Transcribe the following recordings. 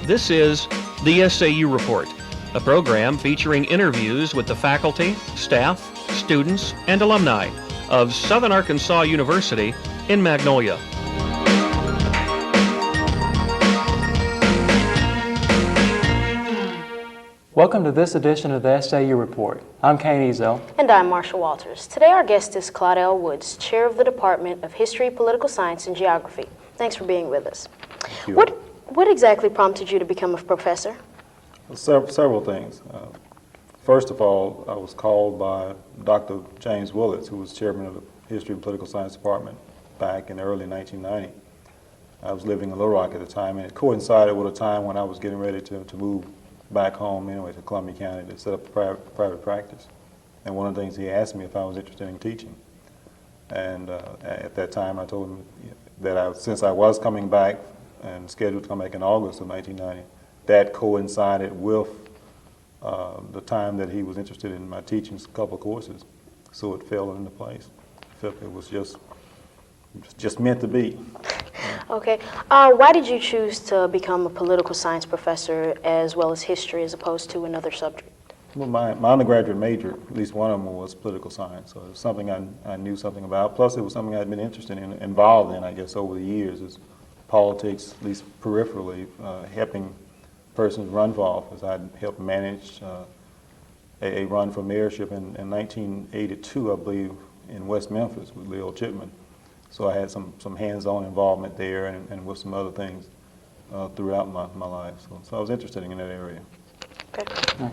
This is the SAU Report, a program featuring interviews with the faculty, staff, students, and alumni of Southern Arkansas University in Magnolia. Welcome to this edition of the SAU Report. I'm Kaine, Ezell. And I'm Marsha Walters. Today our guest is Claudell Woods, Chair of the Department of History, Political Science, and Geography. Thanks for being with us. Thank you. What exactly prompted you to become a professor? Several things. First of all, I was called by Dr. James Willits, who was chairman of the History and Political Science Department back in the early 1990s. I was living in Little Rock at the time, and it coincided with a time when I was getting ready to move back home anyway to Columbia County to set up a private practice. And one of the things he asked me if I was interested in teaching. And at that time I told him that since I was coming back and scheduled to come back in August of 1990, that coincided with the time that he was interested in my teaching a couple of courses. So it fell into place. I felt it was just meant to be. Okay. Why did you choose to become a political science professor as well as history as opposed to another subject? Well, my undergraduate major, at least one of them, was political science. So it was something I knew something about. Plus it was something I'd been interested in, involved in, I guess, over the years, is politics, at least peripherally, helping persons run for office. I'd helped manage a run for mayorship in 1982, I believe, in West Memphis with Leo Chipman. So I had some hands-on involvement there and with some other things throughout my life. So I was interested in that area. Okay.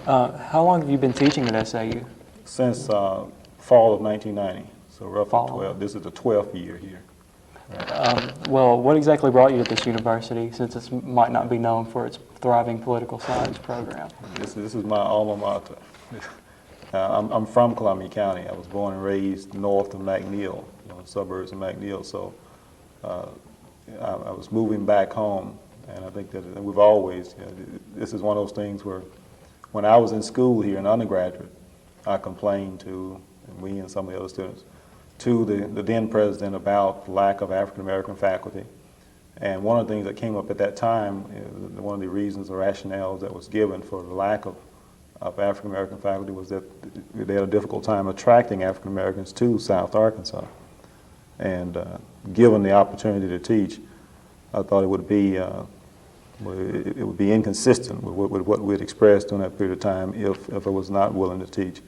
How long have you been teaching at SAU? Since fall of 1990, so roughly Fall. 12. This is the 12th year here. Well, what exactly brought you to this university, since it might not be known for its thriving political science program? This is my alma mater. I'm from Columbia County. I was born and raised north of McNeil, suburbs of McNeil. So I was moving back home, and I think that we've always, this is one of those things where when I was in school here in undergraduate, I complained to, and we and some of the other students, to the then president about the lack of African-American faculty. And one of the things that came up at that time, one of the reasons or rationales that was given for the lack of African-American faculty was that they had a difficult time attracting African-Americans to South Arkansas. And given the opportunity to teach, I thought it would be inconsistent with what we had expressed during that period of time if I was not willing to teach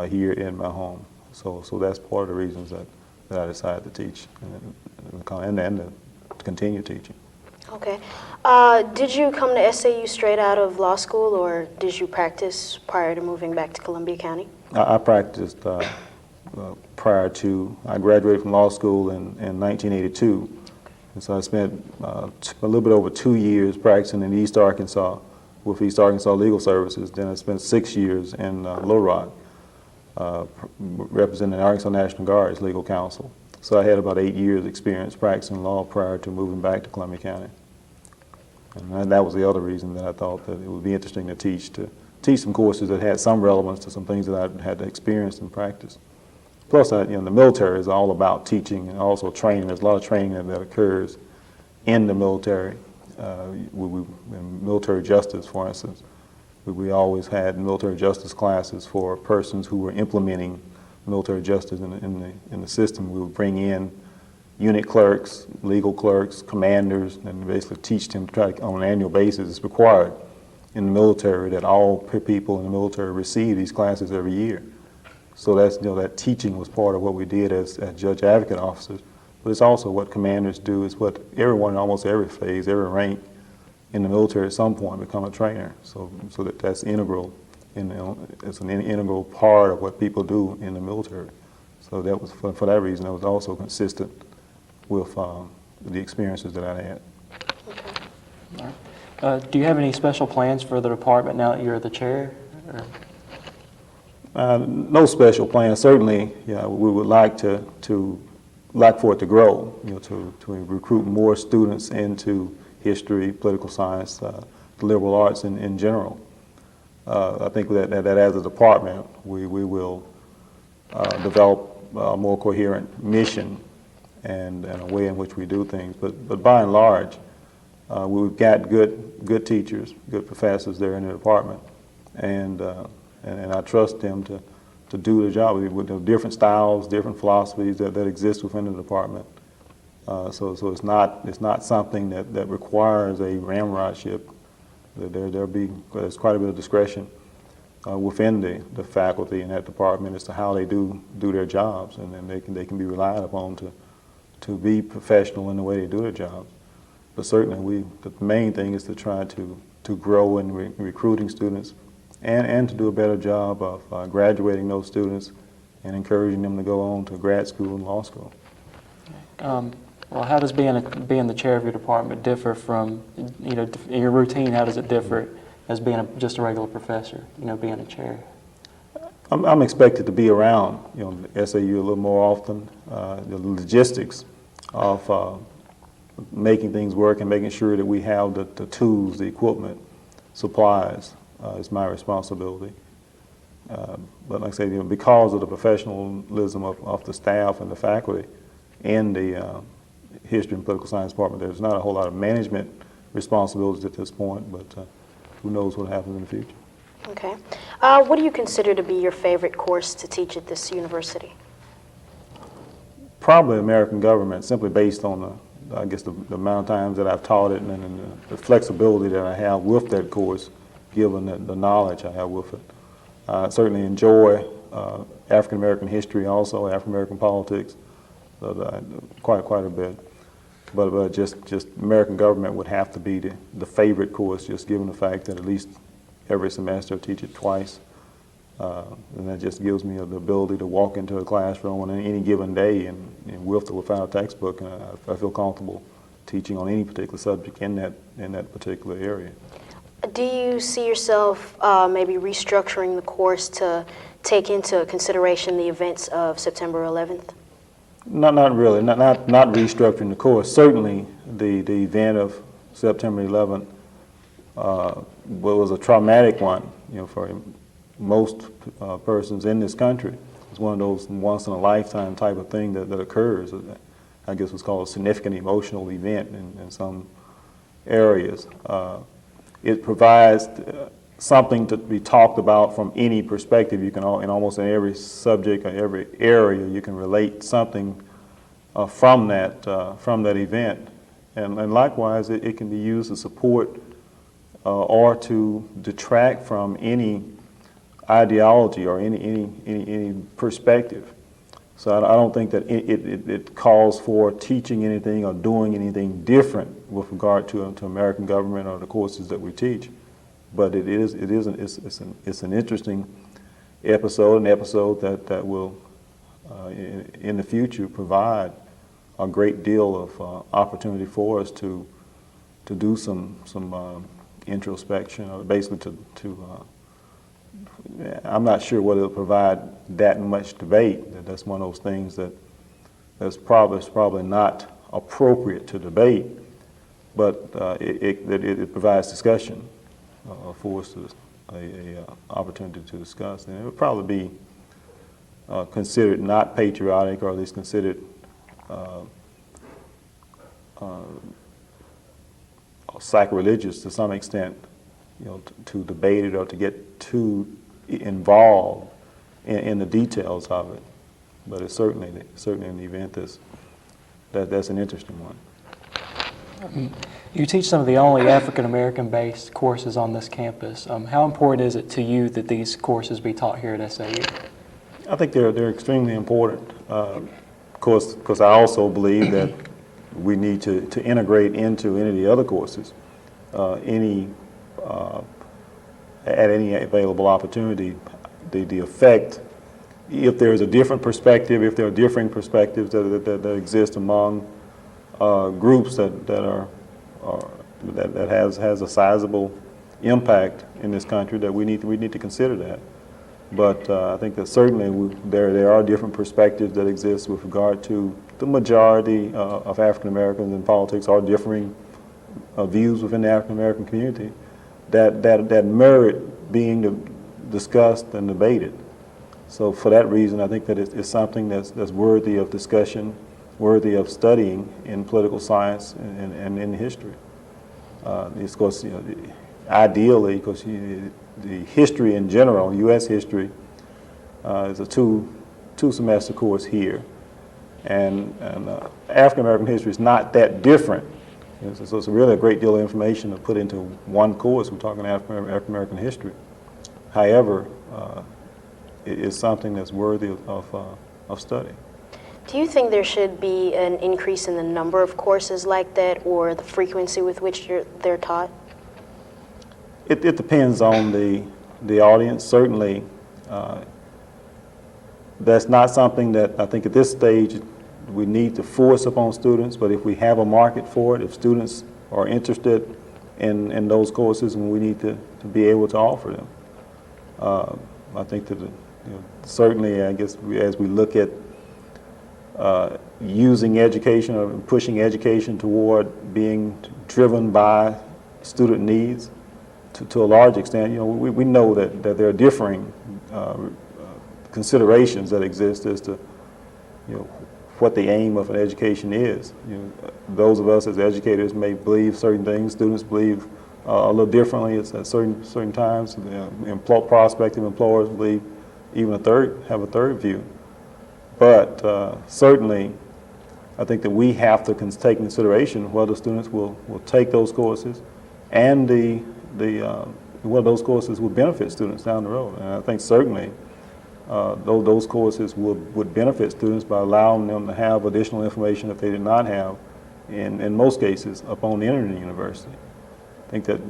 here in my home. So that's part of the reasons that I decided to teach and to continue teaching. Okay. Did you come to SAU straight out of law school, or did you practice prior to moving back to Columbia County? I practiced prior to, I graduated from law school in 1982. And so I spent a little bit over 2 years practicing in East Arkansas with East Arkansas Legal Services. Then I spent 6 years in Little Rock representing the Arkansas National Guard's legal counsel. So I had about 8 years experience practicing law prior to moving back to Columbia County. And that was the other reason that I thought that it would be interesting to teach some courses that had some relevance to some things that I had experienced and practiced. Plus, the military is all about teaching and also training. There's a lot of training that occurs in the military. In military justice, for instance, we always had military justice classes for persons who were implementing military justice in the system. We would bring in unit clerks, legal clerks, commanders, and basically teach them to try to, on an annual basis. It's required in the military that all people in the military receive these classes every year. So that's, that teaching was part of what we did as judge advocate officers. But it's also what commanders do. It's what everyone in almost every phase, every rank in the military at some point become a trainer. So that's integral. It's an integral part of what people do in the military. So that was, for that reason, that was also consistent with the experiences that I had. Okay. All right. Do you have any special plans for the department now that you're the chair? No special plans. Certainly, we would like for it to grow. To recruit more students into history, political science, the liberal arts in general. I think that as a department, we will develop a more coherent mission and a way in which we do things. But by and large, We've got good teachers, good professors there in the department, and I trust them to do their job with the different styles, different philosophies that exist within the department. So it's not something that requires a ramrodship. There's quite a bit of discretion within the faculty in that department as to how they do their jobs, and then they can be relied upon to be professional in the way they do their jobs. But certainly the main thing is to try to grow in recruiting students and to do a better job of graduating those students and encouraging them to go on to grad school and law school. Well, how does being the chair of your department differ from, your routine? How does it differ as being just a regular professor, being a chair? I'm expected to be around, SAU a little more often. The logistics of making things work and making sure that we have the tools, the equipment, supplies is my responsibility. But like I say, because of the professionalism of the staff and the faculty and the history and political science department, there's not a whole lot of management responsibilities at this point, but who knows what happens in the future. Okay. What do you consider to be your favorite course to teach at this university? Probably American government, simply based on the amount of times that I've taught it and the flexibility that I have with that course, given the knowledge I have with it. I certainly enjoy African American history, also African American politics, quite a bit. But just American government would have to be the favorite course, just given the fact that at least every semester I teach it twice. And that just gives me the ability to walk into a classroom on any given day and with or without a textbook, and I feel comfortable teaching on any particular subject in that particular area. Do you see yourself maybe restructuring the course to take into consideration the events of September 11th? Not really. Not restructuring the course. Certainly, the event of September 11th was a traumatic one, for most persons in this country. It's one of those once-in-a-lifetime type of thing that occurs. I guess what's called a significant emotional event in some areas. It provides something to be talked about from any perspective. You can, in almost in every subject or every area, you can relate something from that event. And likewise, it can be used to support or to detract from any ideology or any perspective. So I don't think that it calls for teaching anything or doing anything different with regard to American government or the courses that we teach. But it's an interesting episode, an episode that will in the future provide a great deal of opportunity for us to do some introspection, or basically to I'm not sure whether it'll provide that much debate. That's one of those things that's probably not appropriate to debate, but it provides discussion for us to a opportunity to discuss, and it would probably be considered not patriotic, or at least considered sacrilegious to some extent, to debate it or to get too involved in the details of it. But it's certainly an event that's an interesting one. You teach some of the only African American based courses on this campus. How important is it to you that these courses be taught here at SAU? I think they're extremely important. Of course, because I also believe that we need to integrate into any of the other courses, at any available opportunity, the effect, if there is a different perspective, if there are differing perspectives that exist among groups that has a sizable impact in this country, that we need to consider that. But I think that certainly there are different perspectives that exist with regard to the majority of African Americans in politics, or differing views within the African American community that merit being discussed and debated. So for that reason, I think that it's something that's worthy of discussion, worthy of studying in political science and in history. Of course, ideally, because the history in general, U.S. history, is a two-semester course here, and African American history is not that different. So it's really a great deal of information to put into one course. We're talking African American history. However, it is something that's worthy of study. Do you think there should be an increase in the number of courses like that, or the frequency with which they're taught? It depends on the audience. Certainly, that's not something that I think at this stage we need to force upon students, but if we have a market for it, if students are interested in those courses, and we need to be able to offer them. I think that certainly, I guess, as we look at using education or pushing education toward being driven by student needs, to a large extent, we know that there are differing considerations that exist as to what the aim of an education is. Those of us as educators may believe certain things. Students believe a little differently at certain times. Prospective employers believe even have a third view. But certainly, I think that we have to take into consideration whether students will take those courses, and whether those courses will benefit students down the road. And I think certainly those courses would benefit students by allowing them to have additional information that they did not have, in most cases, upon entering the university. I think that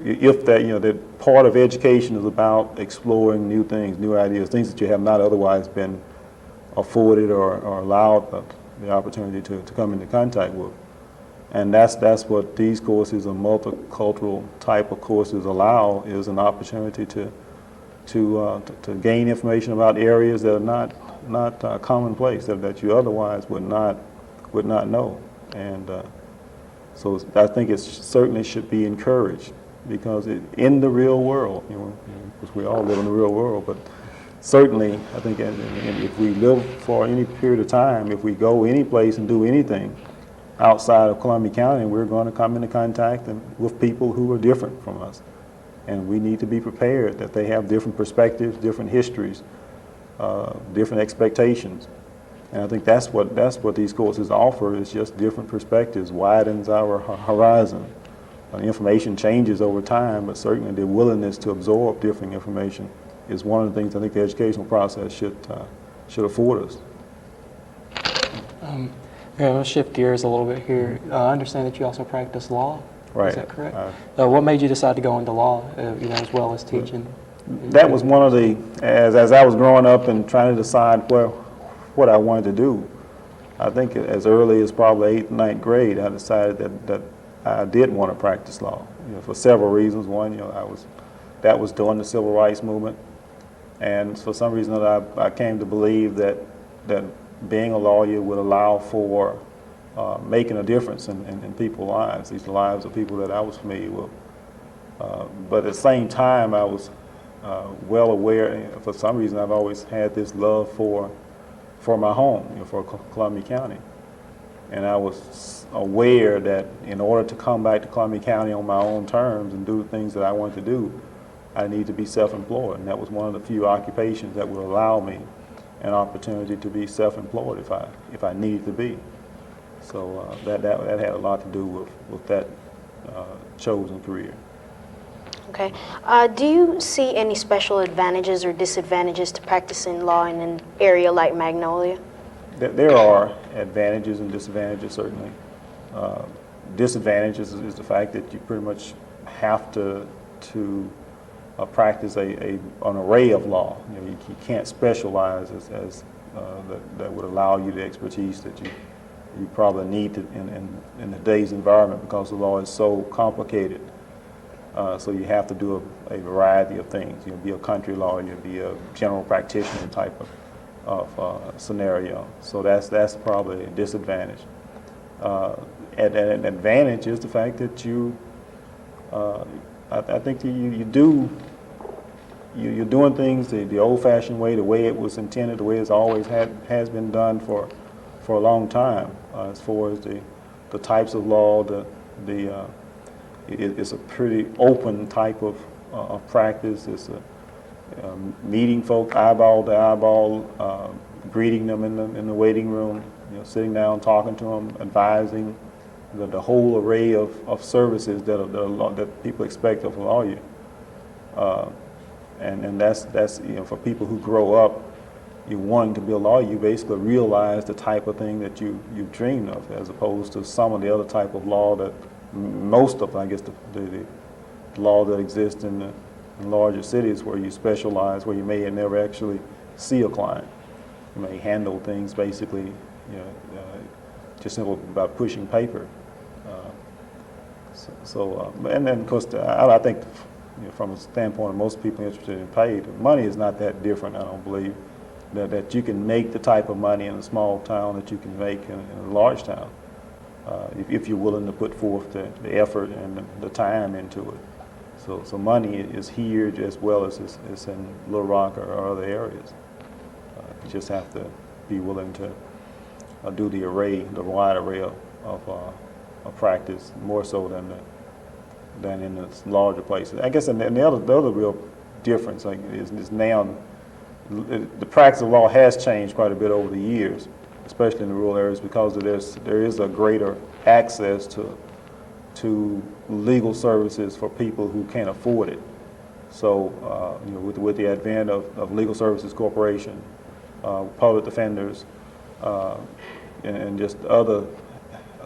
if that part of education is about exploring new things, new ideas, things that you have not otherwise been afforded or allowed the opportunity to come into contact with. And that's what these courses, a multicultural type of courses, allow, is an opportunity to gain information about areas that are not commonplace, that you otherwise would not know. And so I think it certainly should be encouraged, because in the real world, because we all live in the real world, but certainly I think if we live for any period of time, if we go any place and do anything outside of Columbia County, we're going to come into contact with people who are different from us. And we need to be prepared that they have different perspectives, different histories, different expectations. And I think that's what these courses offer, is just different perspectives, widens our horizon. Information changes over time, but certainly the willingness to absorb different information is one of the things I think the educational process should afford us. Yeah, I'll shift gears a little bit here. I understand that you also practice law. Right. Is that correct? What made you decide to go into law, as well as teaching? That was one of the, as I was growing up and trying to decide what I wanted to do, I think as early as probably 8th, 9th grade, I decided that I did want to practice law, for several reasons. One, that was during the Civil Rights Movement, and for some reason I came to believe that being a lawyer would allow for making a difference in people's lives, these lives of people that I was familiar with. But at the same time, I was well aware, for some reason I've always had this love for my home, for Columbia County. And I was aware that in order to come back to Columbia County on my own terms and do the things that I wanted to do, I need to be self-employed. And that was one of the few occupations that would allow me an opportunity to be self-employed if I needed to be. So that had a lot to do with that chosen career. Okay. Do you see any special advantages or disadvantages to practicing law in an area like Magnolia? There are advantages and disadvantages, certainly. Disadvantages is the fact that you pretty much have to practice an array of law. You can't specialize as that would allow you the expertise that you probably need in today's environment, because the law is so complicated. So you have to do a variety of things. You'll be a country lawyer, you'll be a general practitioner type of scenario. So that's probably a disadvantage. An advantage is the fact that I think you're doing things the old-fashioned way, the way it was intended, the way it's always has been done for a long time, as far as the types of law, the it's a pretty open type of practice. It's a meeting folk eyeball to eyeball, greeting them in the waiting room, sitting down, talking to them, advising, the whole array of services that people expect of a lawyer. And that's for people who grow up, you wanting to be a lawyer, you basically realize the type of thing that you dreamed of, as opposed to some of the other type of law that most of, I guess, the law that exists in larger cities, where you specialize, where you may never actually see a client. You may handle things basically, just simple about pushing paper. And then of course, I think, from a standpoint of most people interested in pay, the money is not that different. I don't believe that you can make the type of money in a small town that you can make in a large town, if you're willing to put forth the effort and the time into it. So money is here as well as it's in Little Rock or other areas. You just have to be willing to do the wide array of practice, more so than in the larger places. I guess, and the other real difference is now the practice of law has changed quite a bit over the years, especially in the rural areas, because there is a greater access to legal services for people who can't afford it. So, with the advent of Legal Services Corporation, public defenders, and just other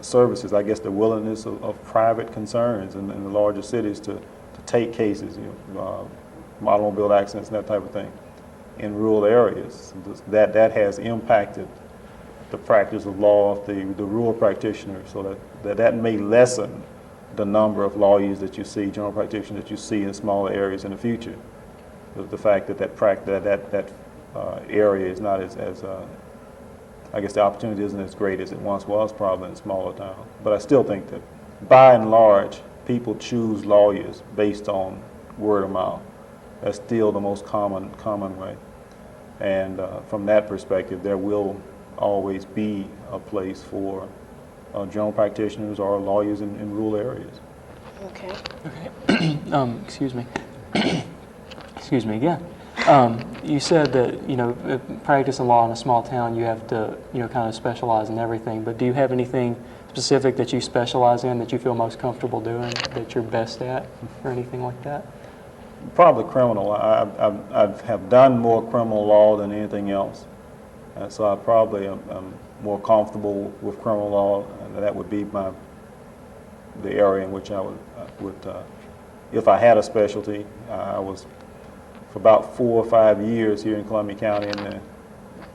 services, I guess the willingness of private concerns in the larger cities to take cases, automobile accidents and that type of thing, in rural areas, that has impacted the practice of law of the rural practitioners, so that may lessen the number of lawyers that you see, general practitioners that you see in smaller areas in the future. The fact that area is not as I guess the opportunity isn't as great as it once was, probably in smaller towns. But I still think that, by and large, people choose lawyers based on word of mouth. That's still the most common way. And from that perspective, there will always be a place for general practitioners or lawyers in rural areas. Okay. Excuse me. Excuse me again. You said that, practicing law in a small town, you have to, kind of specialize in everything, but do you have anything specific that you specialize in that you feel most comfortable doing, that you're best at, or anything like that? Probably criminal. I have done more criminal law than anything else, and so I probably am more comfortable with criminal law, and that would be the area in which I would if I had a specialty. I was, for about 4 or 5 years here in Columbia County in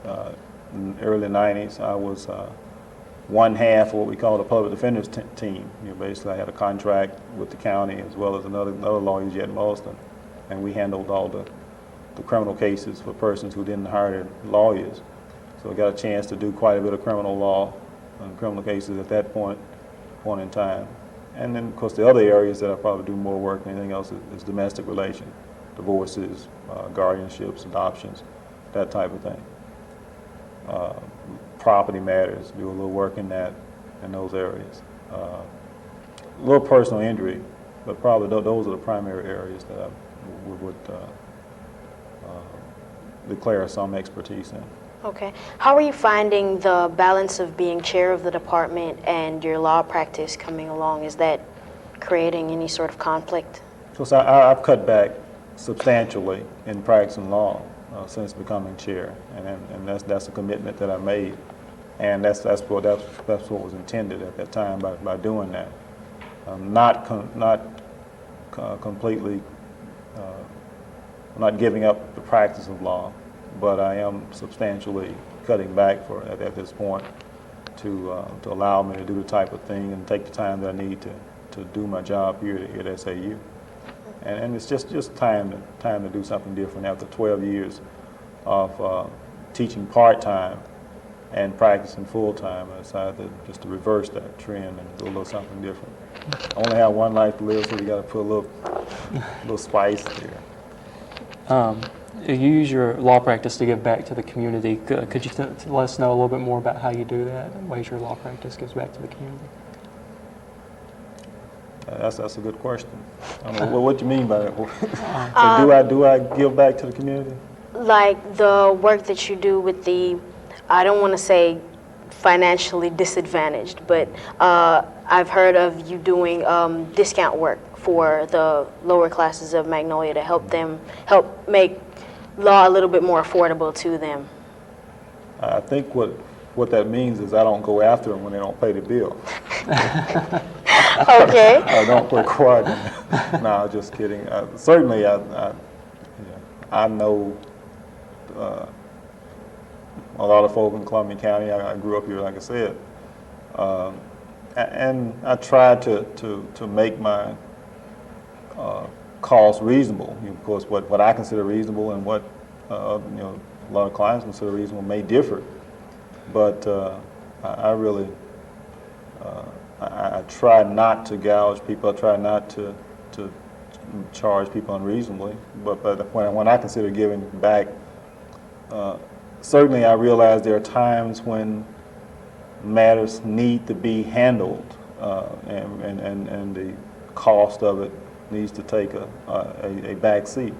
the early 90s, I was one half of what we call the public defender's team. Basically, I had a contract with the county as well as another lawyers yet in Boston, and we handled all the criminal cases for persons who didn't hire lawyers. So I got a chance to do quite a bit of criminal law and criminal cases at that point in time. And then, of course, the other areas that I probably do more work than anything else is domestic relations, divorces, guardianships, adoptions, that type of thing. Property matters, do a little work in those areas. A little personal injury, but probably those are the primary areas that I would declare some expertise in. Okay. How are you finding the balance of being chair of the department and your law practice coming along? Is that creating any sort of conflict? So I've cut back substantially in practicing law since becoming chair, and that's a commitment that I made, and that's what was intended at that time by doing that. Not completely, not giving up the practice of law, but I am substantially cutting back at this point to allow me to do the type of thing and take the time that I need to do my job here at SAU. And it's just time to do something different. After 12 years of teaching part-time and practicing full-time, I decided just to reverse that trend and do a little something different. I only have one life to live, so you got to put a little spice there. You use your law practice to give back to the community. Could you let us know a little bit more about how you do that, ways your law practice gives back to the community? That's a good question. I don't know, what do you mean by that? So do I give back to the community? Like the work that you do with the, I don't want to say financially disadvantaged, but I've heard of you doing discount work for the lower classes of Magnolia to help make law a little bit more affordable to them. I think what that means is I don't go after them when they don't pay the bill. Okay. I don't require them. No, just kidding. Certainly, I know a lot of folk in Columbia County. I grew up here, like I said, and I try to make my costs reasonable. Of course, what I consider reasonable and what a lot of clients consider reasonable may differ. But I really I try not to gouge people. I try not to charge people unreasonably. But when I consider giving back, certainly I realize there are times when matters need to be handled, and the cost of it needs to take a back seat.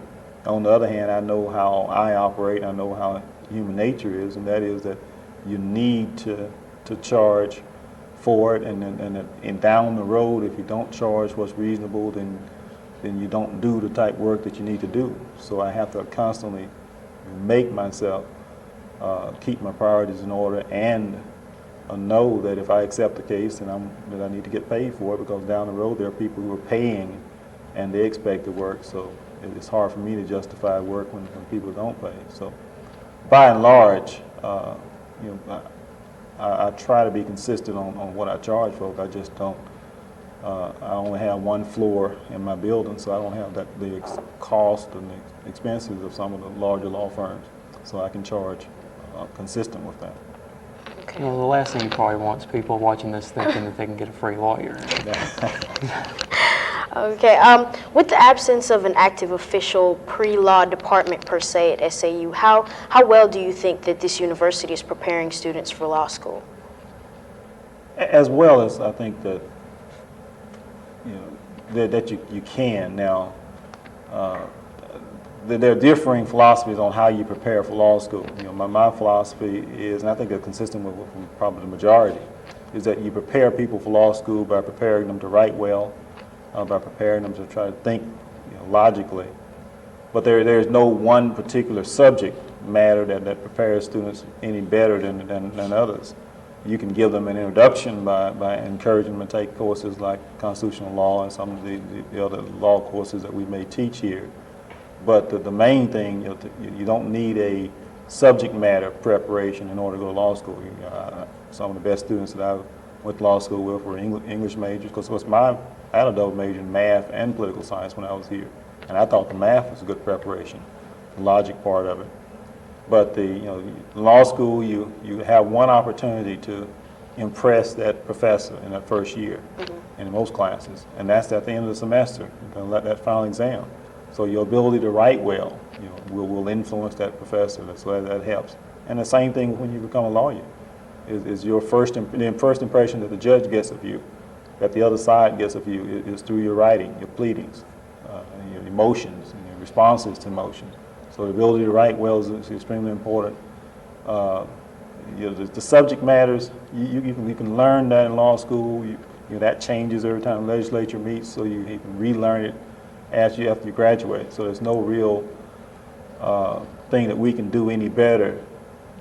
On the other hand, I know how I operate. I know how human nature is, and that is that you need to charge for it, and down the road, if you don't charge what's reasonable, then you don't do the type work that you need to do. So I have to constantly make myself keep my priorities in order, and know that if I accept the case, that I need to get paid for it, because down the road there are people who are paying and they expect the work. So it's hard for me to justify work when people don't pay. So by and large, I try to be consistent on what I charge folks. I just don't. I only have one floor in my building, so I don't have the cost and the expenses of some of the larger law firms. So I can charge consistent with that. Okay. Well, the last thing you probably want is people watching this thinking that they can get a free lawyer. Okay. With the absence of an active official pre-law department per se at SAU, how well do you think that this university is preparing students for law school? As well as I think that that you can now. There are differing philosophies on how you prepare for law school. My philosophy is, and I think it's consistent with probably the majority, is that you prepare people for law school by preparing them to write well, by preparing them to try to think logically. But there is no one particular subject matter that prepares students any better than others. You can give them an introduction by encouraging them to take courses like constitutional law and some of the other law courses that we may teach here. But the main thing, you don't need a subject matter preparation in order to go to law school. Some of the best students that I went to law school with were English majors, because I had a double major in math and political science when I was here, and I thought the math was a good preparation, the logic part of it. But law school, you have one opportunity to impress that professor in that first year, in most classes, and that's at the end of the semester, that final exam. So your ability to write well, will influence that professor. So that helps. And the same thing when you become a lawyer, is your first impression that the judge gets of you, that the other side gets of you, is through your writing, your pleadings, your emotions, and your responses to emotions. So the ability to write well is extremely important. The subject matters, you can learn that in law school. That changes every time the legislature meets, so you can relearn it after you graduate. So there's no real thing that we can do any better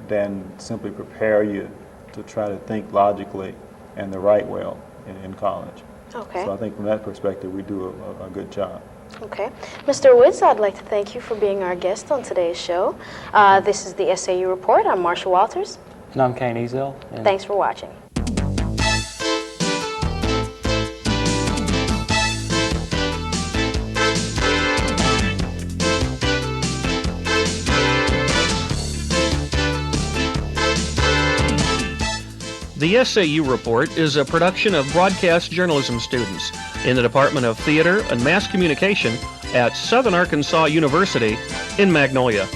than simply prepare you to try to think logically and to write well in college. Okay. So I think from that perspective, we do a good job. Okay. Mr. Woods, I'd like to thank you for being our guest on today's show. This is the SAU Report. I'm Marsha Walters. And I'm Kaine Ezell. Thanks for watching. The SAU Report is a production of broadcast journalism students in the Department of Theater and Mass Communication at Southern Arkansas University in Magnolia.